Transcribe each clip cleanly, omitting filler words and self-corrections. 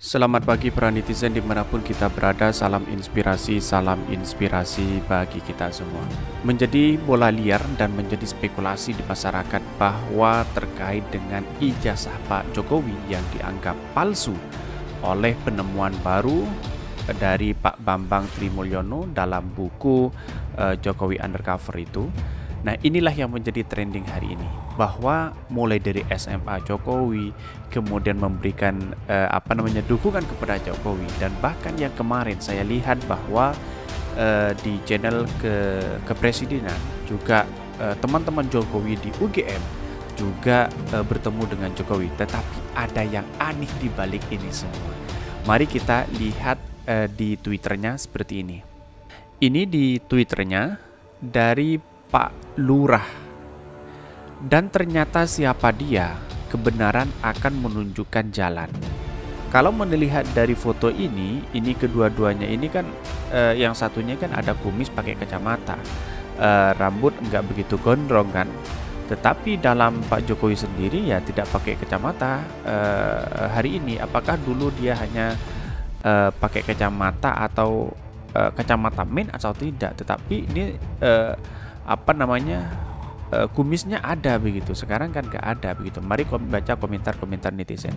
Selamat pagi para netizen dimanapun kita berada, salam inspirasi bagi kita semua. Menjadi bola liar dan menjadi spekulasi di masyarakat bahwa terkait dengan ijazah Pak Jokowi yang dianggap palsu oleh penemuan baru dari Pak Bambang Trimulyono dalam buku Jokowi Undercover itu. Nah, inilah yang menjadi trending hari ini, bahwa mulai dari SMA Jokowi, kemudian memberikan dukungan kepada Jokowi, dan bahkan yang kemarin saya lihat bahwa di channel kepresidenan juga teman-teman Jokowi di UGM juga bertemu dengan Jokowi, tetapi ada yang aneh di balik ini semua. Mari kita lihat di Twitternya seperti ini. Ini di Twitternya dari Pak Lurah, dan ternyata siapa dia, kebenaran akan menunjukkan jalan. Kalau melihat dari foto ini kedua-duanya ini kan yang satunya kan ada kumis pakai kacamata, rambut nggak begitu gondrong kan, tetapi dalam Pak Jokowi sendiri ya tidak pakai kacamata hari ini. Apakah dulu dia hanya pakai kacamata atau kacamata min atau tidak? Tetapi ini kumisnya ada begitu. Sekarang kan gak ada begitu. Mari baca komentar-komentar netizen.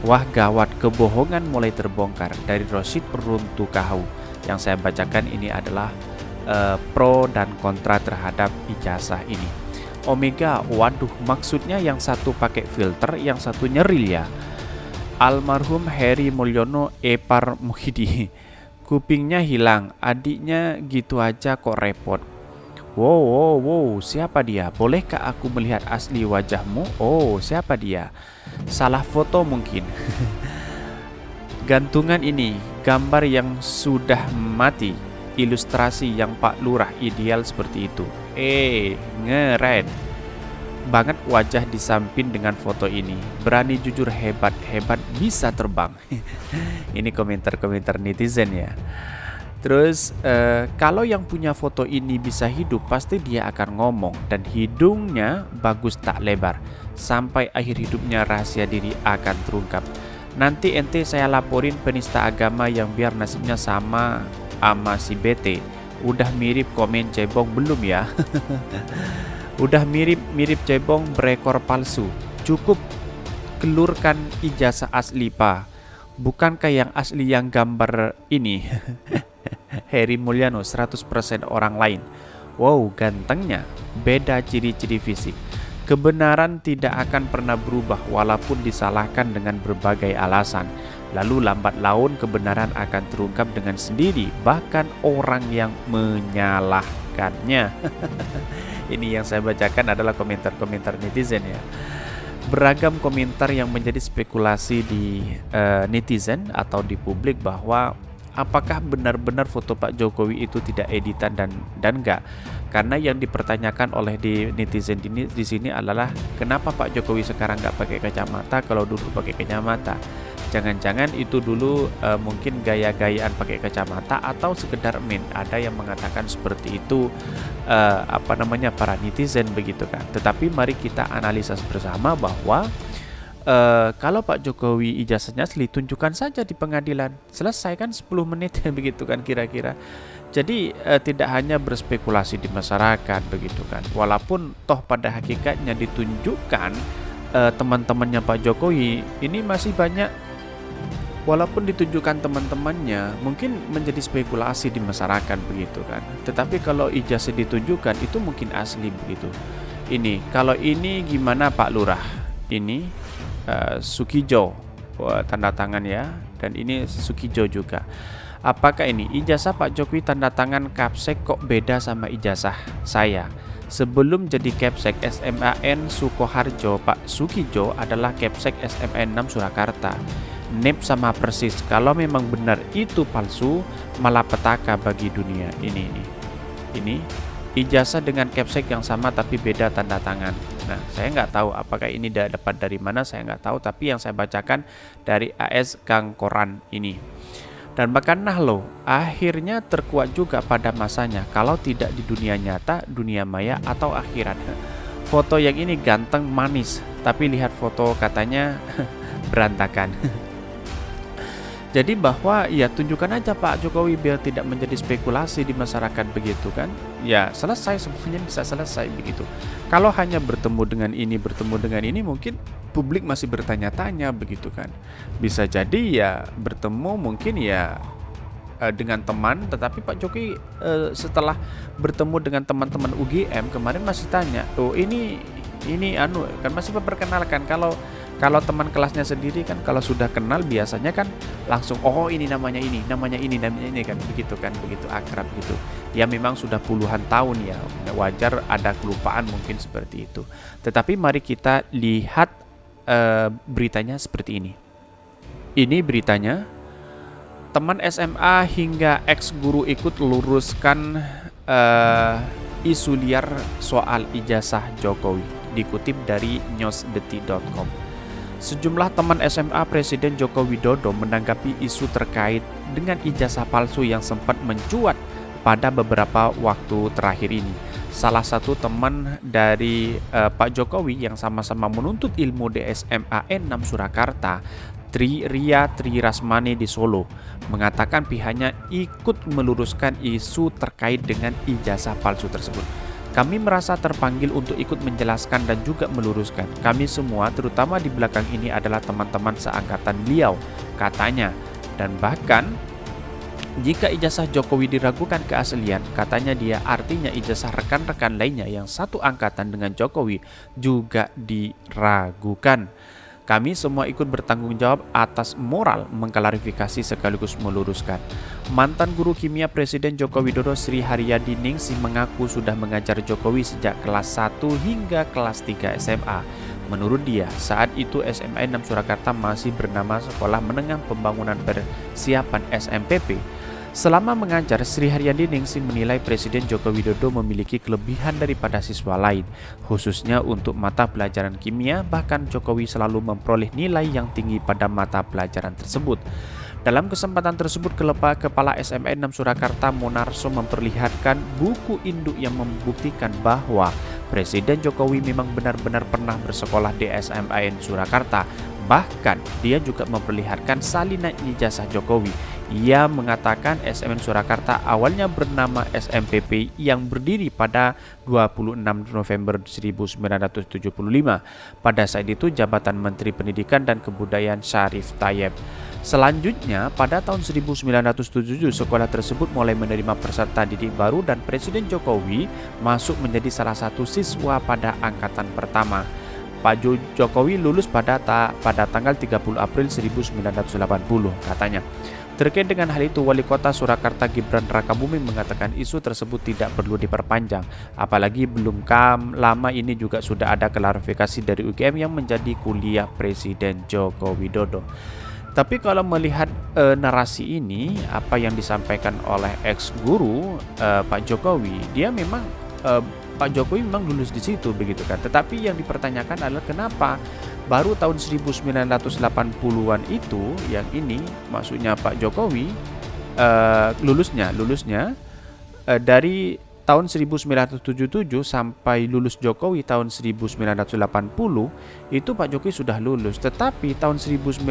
Wah gawat, kebohongan mulai terbongkar dari Rosid Peruntukahu. Yang saya bacakan ini adalah pro dan kontra terhadap ijazah ini. Omega, waduh, maksudnya yang satu pakai filter, yang satu nyeril ya. Almarhum Heri Mulyono Epar Muhidi, kupingnya hilang, adiknya gitu aja kok repot. Wow, siapa dia? Bolehkah aku melihat asli wajahmu? Oh, siapa dia? Salah foto mungkin. Gantungan ini, gambar yang sudah mati. Ilustrasi yang Pak Lurah ideal seperti itu. Ngeren banget wajah disamping dengan foto ini. Berani jujur, hebat bisa terbang. Ini komentar-komentar netizen ya. Terus kalau yang punya foto ini bisa hidup, pasti dia akan ngomong, dan hidungnya bagus tak lebar. Sampai akhir hidupnya rahasia diri akan terungkap. Nanti ente saya laporin penista agama yang biar nasibnya sama si BT. Udah mirip komen cebong belum ya? Udah mirip cebong berekor palsu. Cukup kelurkan ijazah asli Pak. Bukankah yang asli yang gambar ini? Heri Mulyono 100% orang lain. Wow, gantengnya. Beda ciri-ciri fisik. Kebenaran tidak akan pernah berubah walaupun disalahkan dengan berbagai alasan. Lalu lambat laun kebenaran akan terungkap dengan sendiri, bahkan orang yang menyalahkannya. Ini yang saya bacakan adalah komentar-komentar netizen ya. Beragam komentar yang menjadi spekulasi di netizen atau di publik bahwa apakah benar-benar foto Pak Jokowi itu tidak editan dan enggak? Karena yang dipertanyakan oleh netizen di sini adalah kenapa Pak Jokowi sekarang nggak pakai kacamata kalau dulu pakai kacamata? Jangan-jangan itu dulu mungkin gaya-gayaan pakai kacamata atau sekedar min. Ada yang mengatakan seperti itu para netizen begitu kan. Tetapi mari kita analisa bersama bahwa kalau Pak Jokowi ijazahnya asli, tunjukkan saja di pengadilan, selesai kan 10 menit begitu kan kira-kira. Jadi tidak hanya berspekulasi di masyarakat begitu kan. Walaupun toh pada hakikatnya ditunjukkan teman-temannya Pak Jokowi ini masih banyak. Walaupun ditunjukkan teman-temannya, mungkin menjadi spekulasi di masyarakat begitu kan. Tetapi kalau ijazah ditunjukkan itu mungkin asli begitu. Ini kalau ini gimana Pak Lurah? Ini Sukijo, tanda tangan ya, dan ini Sukijo juga. Apakah ini ijazah Pak Jokowi tanda tangan Kapsek kok beda sama ijazah saya? Sebelum jadi Kapsek SMAN Sukoharjo, Pak Sukijo adalah Kapsek SMAN 6 Surakarta. Nep sama persis. Kalau memang benar itu palsu, malapetaka bagi dunia. Ini ijazah dengan Kapsek yang sama tapi beda tanda tangan. Nah, saya nggak tahu apakah ini dapat dari mana, saya nggak tahu. Tapi yang saya bacakan dari AS Kang Koran ini. Dan bahkan Nahlo akhirnya terkuat juga pada masanya, kalau tidak di dunia nyata, dunia maya atau akhirat. Foto yang ini ganteng manis, tapi lihat foto katanya berantakan. Jadi bahwa ya tunjukkan aja Pak Jokowi biar tidak menjadi spekulasi di masyarakat begitu kan. Ya selesai, semuanya bisa selesai begitu. Kalau hanya bertemu dengan ini mungkin publik masih bertanya-tanya begitu kan. Bisa jadi ya bertemu mungkin ya dengan teman, tetapi Pak Jokowi setelah bertemu dengan teman-teman UGM kemarin masih tanya, "Oh, ini anu kan masih memperkenalkan." Kalau teman kelasnya sendiri kan kalau sudah kenal biasanya kan langsung, "Oh, ini namanya ini, namanya ini, namanya ini," kan begitu akrab gitu. Ya memang sudah puluhan tahun ya, wajar ada kelupaan mungkin seperti itu. Tetapi mari kita lihat beritanya seperti ini. Ini beritanya, teman SMA hingga ex guru ikut luruskan isu liar soal ijazah Jokowi, dikutip dari newsdetik.com. Sejumlah teman SMA Presiden Joko Widodo menanggapi isu terkait dengan ijazah palsu yang sempat mencuat pada beberapa waktu terakhir ini. Salah satu teman dari Pak Jokowi yang sama-sama menuntut ilmu di SMA N6 Surakarta, Ria Tri Rasmani di Solo, mengatakan pihaknya ikut meluruskan isu terkait dengan ijazah palsu tersebut. Kami merasa terpanggil untuk ikut menjelaskan dan juga meluruskan. Kami semua, terutama di belakang ini, adalah teman-teman seangkatan beliau, katanya. Dan bahkan, jika ijazah Jokowi diragukan keaslian, katanya dia, artinya ijazah rekan-rekan lainnya yang satu angkatan dengan Jokowi juga diragukan. Kami semua ikut bertanggung jawab atas moral mengklarifikasi sekaligus meluruskan. Mantan guru kimia Presiden Joko Widodo Sri Haryadi Ningsih mengaku sudah mengajar Jokowi sejak kelas 1 hingga kelas 3 SMA. Menurut dia, saat itu SMA 6 Surakarta masih bernama Sekolah Menengah Pembangunan Persiapan SMPP. Selama mengajar, Sri Haryadi Ningsih menilai Presiden Joko Widodo memiliki kelebihan daripada siswa lain, khususnya untuk mata pelajaran kimia. Bahkan Jokowi selalu memperoleh nilai yang tinggi pada mata pelajaran tersebut. Dalam kesempatan tersebut, Kepala SMA 6 Surakarta Monarso memperlihatkan buku induk yang membuktikan bahwa Presiden Jokowi memang benar-benar pernah bersekolah di SMA N Surakarta. Bahkan dia juga memperlihatkan salinan ijazah Jokowi. Ia mengatakan SMN Surakarta awalnya bernama SMPP yang berdiri pada 26 November 1975. Pada saat itu jabatan Menteri Pendidikan dan Kebudayaan Syarif Tayyip. Selanjutnya, pada tahun 1977 sekolah tersebut mulai menerima peserta didik baru dan Presiden Jokowi masuk menjadi salah satu siswa pada angkatan pertama. Pak Jokowi lulus pada tanggal 30 April 1980, katanya. Terkait dengan hal itu, Wali Kota Surakarta Gibran Rakabuming mengatakan isu tersebut tidak perlu diperpanjang. Apalagi belum lama ini juga sudah ada klarifikasi dari UGM yang menjadi kuliah Presiden Joko Widodo. Tapi kalau melihat narasi ini, apa yang disampaikan oleh ex guru Pak Jokowi, dia memang Pak Jokowi memang lulus di situ begitu kan. Tetapi yang dipertanyakan adalah kenapa baru tahun 1980-an itu yang ini maksudnya Pak Jokowi lulusnya dari tahun 1977 sampai lulus Jokowi tahun 1980 itu Pak Jokowi sudah lulus, tetapi tahun 1990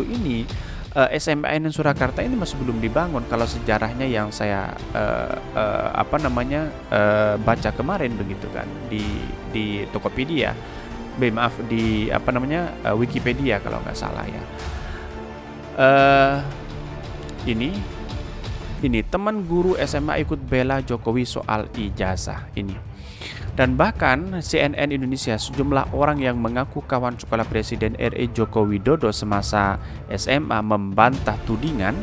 ini SMAN Surakarta ini masih belum dibangun kalau sejarahnya yang saya baca kemarin begitu kan di Tokopedia. Di Wikipedia kalau nggak salah ya. Ini teman guru SMA ikut bela Jokowi soal ijazah ini. Dan bahkan CNN Indonesia, sejumlah orang yang mengaku kawan sekolah Presiden RI Joko Widodo semasa SMA membantah tudingan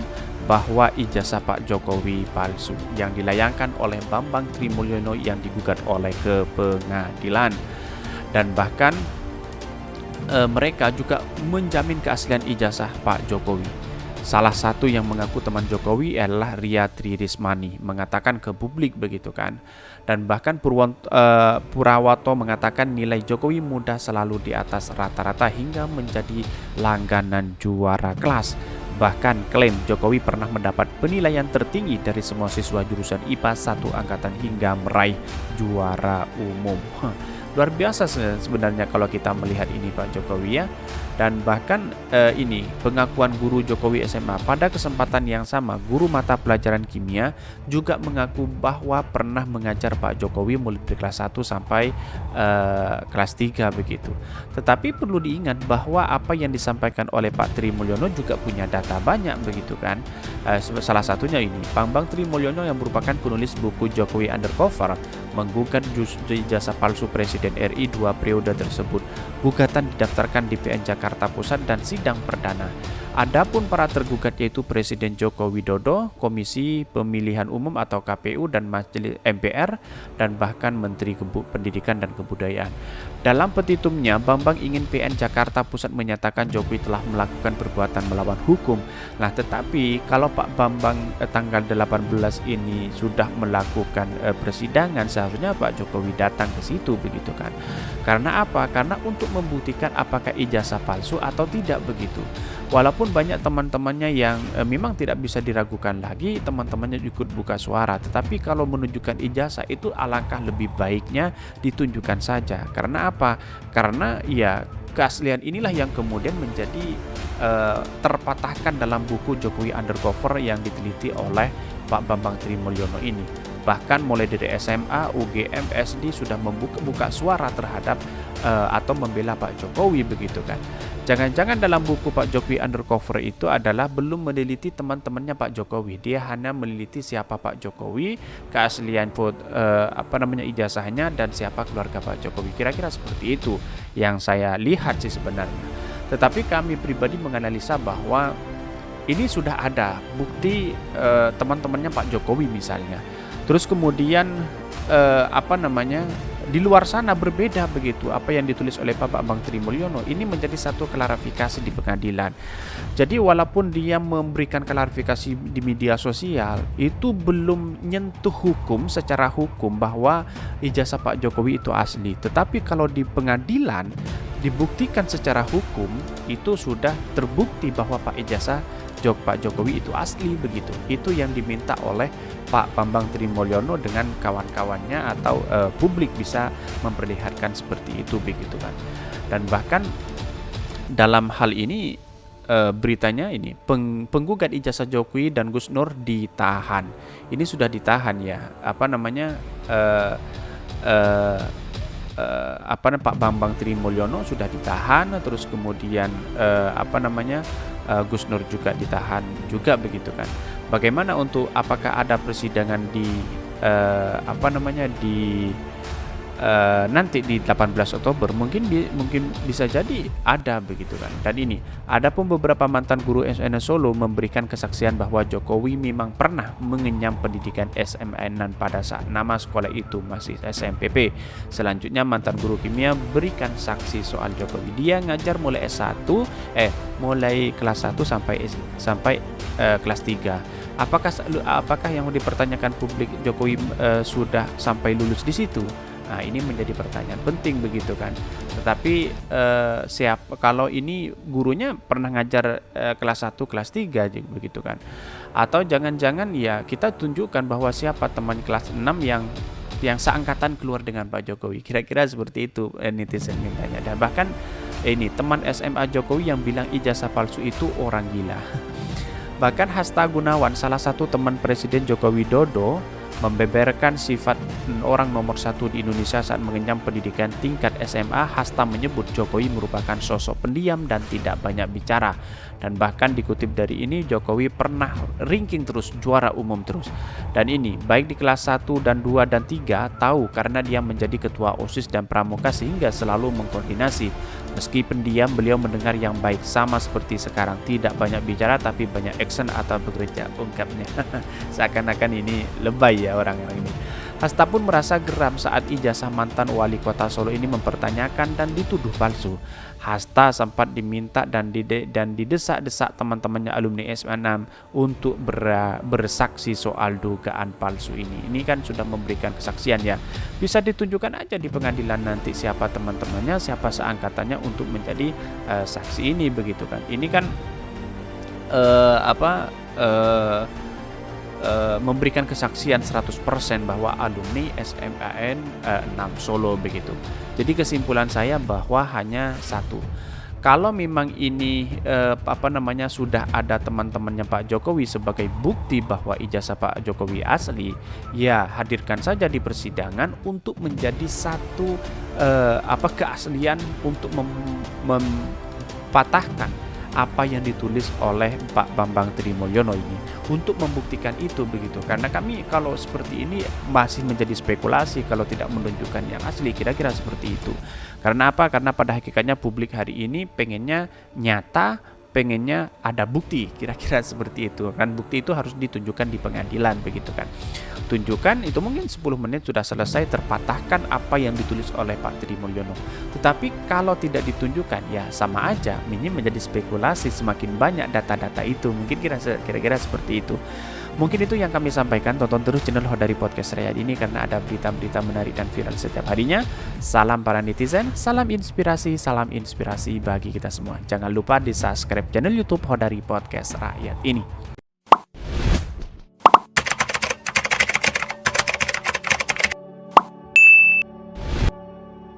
bahwa ijazah Pak Jokowi palsu yang dilayangkan oleh Bambang Trimulyono yang digugat oleh ke pengadilan. Dan bahkan mereka juga menjamin keaslian ijazah Pak Jokowi. Salah satu yang mengaku teman Jokowi adalah Ria Tri Rasmani, mengatakan ke publik begitu kan. Dan bahkan Purawoto mengatakan nilai Jokowi mudah selalu di atas rata-rata hingga menjadi langganan juara kelas. Bahkan klaim Jokowi pernah mendapat penilaian tertinggi dari semua siswa jurusan IPA 1 angkatan hingga meraih juara umum. Luar biasa sebenarnya kalau kita melihat ini Pak Jokowi ya. Dan bahkan ini pengakuan guru Jokowi SMA pada kesempatan yang sama, guru mata pelajaran kimia juga mengaku bahwa pernah mengajar Pak Jokowi mulai dari kelas 1 sampai kelas 3 begitu. Tetapi perlu diingat bahwa apa yang disampaikan oleh Pak Tri Mulyono juga punya data banyak begitu kan. Salah satunya ini, Bambang Tri Mulyono yang merupakan penulis buku Jokowi Undercover menggugat ijazah palsu Presiden RI 2 periode tersebut. Gugatan didaftarkan di PN Jakarta Pusat dan sidang perdana. Adapun para tergugat yaitu Presiden Joko Widodo, Komisi Pemilihan Umum atau KPU dan Majelis MPR, dan bahkan Menteri Pendidikan dan Kebudayaan. Dalam petitumnya, Bambang ingin PN Jakarta Pusat menyatakan Jokowi telah melakukan perbuatan melawan hukum. Nah, tetapi kalau Pak Bambang tanggal 18 ini sudah melakukan persidangan, seharusnya Pak Jokowi datang ke situ begitu kan. Karena apa? Karena untuk membuktikan apakah ijazah palsu atau tidak begitu. Walaupun banyak teman-temannya yang memang tidak bisa diragukan lagi, teman-temannya ikut buka suara. Tetapi kalau menunjukkan ijazah itu alangkah lebih baiknya ditunjukkan saja. Karena apa? Karena ya keaslian inilah yang kemudian menjadi terpatahkan dalam buku Jokowi Undercover yang diteliti oleh Pak Bambang Tri Mulyono ini. Bahkan mulai dari SMA, UGM, SD sudah membuka suara terhadap atau membela Pak Jokowi begitu kan. Jangan-jangan dalam buku Pak Jokowi Undercover itu adalah belum meneliti teman-temannya Pak Jokowi. Dia hanya meneliti siapa Pak Jokowi, keaslian ijazahnya, dan siapa keluarga Pak Jokowi. Kira-kira seperti itu yang saya lihat sih sebenarnya. Tetapi kami pribadi menganalisa bahwa ini sudah ada bukti teman-temannya Pak Jokowi misalnya. Terus kemudian di luar sana berbeda begitu apa yang ditulis oleh Pak Bambang Tri Mulyono. Ini menjadi satu klarifikasi di pengadilan. Jadi walaupun dia memberikan klarifikasi di media sosial, itu belum nyentuh hukum secara hukum bahwa ijazah Pak Jokowi itu asli. Tetapi kalau di pengadilan dibuktikan secara hukum, itu sudah terbukti bahwa Pak Jokowi itu asli begitu. Itu yang diminta oleh Pak Bambang Tri Mulyono dengan kawan-kawannya atau publik bisa memperlihatkan seperti itu begitu kan. Dan bahkan dalam hal ini beritanya ini penggugat ijazah Jokowi dan Gus Nur ditahan. Ini sudah ditahan ya. Pak Bambang Tri Mulyono sudah ditahan, terus kemudian Gus Nur juga ditahan juga begitu kan. Bagaimana untuk apakah ada persidangan nanti di 18 Oktober mungkin bisa jadi ada begitu kan. Dan ini adapun beberapa mantan guru SN Solo memberikan kesaksian bahwa Jokowi memang pernah mengenyam pendidikan SMN pada saat nama sekolah itu masih SMPP. Selanjutnya mantan guru kimia berikan saksi soal Jokowi. Dia ngajar mulai mulai kelas 1 sampai kelas 3. Apakah yang dipertanyakan publik Jokowi sudah sampai lulus di situ? Nah, ini menjadi pertanyaan penting begitu kan. Tetapi kalau ini gurunya pernah ngajar kelas 1, kelas 3 begitu kan. Atau jangan-jangan ya kita tunjukkan bahwa siapa teman kelas 6 yang seangkatan keluar dengan Pak Jokowi. Kira-kira seperti itu netizen mintanya. Dan bahkan ini teman SMA Jokowi yang bilang ijazah palsu itu orang gila. Bahkan Hasta Gunawan, salah satu teman Presiden Joko Widodo, membeberkan sifat orang nomor 1 di Indonesia saat mengenyam pendidikan tingkat SMA. Hasta menyebut Jokowi merupakan sosok pendiam dan tidak banyak bicara. Dan bahkan dikutip dari ini, Jokowi pernah ranking terus, juara umum terus. Dan ini baik di kelas 1 dan 2 dan 3 tahu karena dia menjadi ketua OSIS dan pramuka sehingga selalu mengkoordinasi. Meski pendiam, beliau mendengar yang baik, sama seperti sekarang, tidak banyak bicara tapi banyak action atau bekerja, ungkapnya. Seakan-akan ini lebay ya orang-orang ini. Hasta pun merasa geram saat ijazah mantan wali kota Solo ini mempertanyakan dan dituduh palsu. Hasta sempat diminta dan didesak-desak teman-temannya alumni SM6 untuk bersaksi soal dugaan palsu ini. Ini kan sudah memberikan kesaksian ya. Bisa ditunjukkan aja di pengadilan nanti siapa teman-temannya, siapa seangkatannya untuk menjadi saksi ini begitu kan. Ini kan memberikan kesaksian 100% bahwa alumni SMAN 6 Solo begitu. Jadi kesimpulan saya bahwa hanya satu. Kalau memang ini sudah ada teman-temannya Pak Jokowi sebagai bukti bahwa ijazah Pak Jokowi asli, ya hadirkan saja di persidangan untuk menjadi satu keaslian untuk mempatahkan apa yang ditulis oleh Pak Bambang Trimulyono ini, untuk membuktikan itu begitu. Karena kami kalau seperti ini masih menjadi spekulasi kalau tidak menunjukkan yang asli, kira-kira seperti itu. Karena apa? Karena pada hakikatnya publik hari ini pengennya nyata, pengennya ada bukti, kira-kira seperti itu kan. Bukti itu harus ditunjukkan di pengadilan begitu kan. Tunjukkan itu mungkin 10 menit sudah selesai, terpatahkan apa yang ditulis oleh Pak Trimulyono. Tetapi kalau tidak ditunjukkan, ya sama aja, ini menjadi spekulasi. Semakin banyak data-data itu, mungkin kira-kira seperti itu. Mungkin itu yang kami sampaikan. Tonton terus channel Hodari Podcast Rakyat ini karena ada berita-berita menarik dan viral setiap harinya. Salam para netizen, salam inspirasi bagi kita semua. Jangan lupa di subscribe channel YouTube Hodari Podcast Rakyat ini.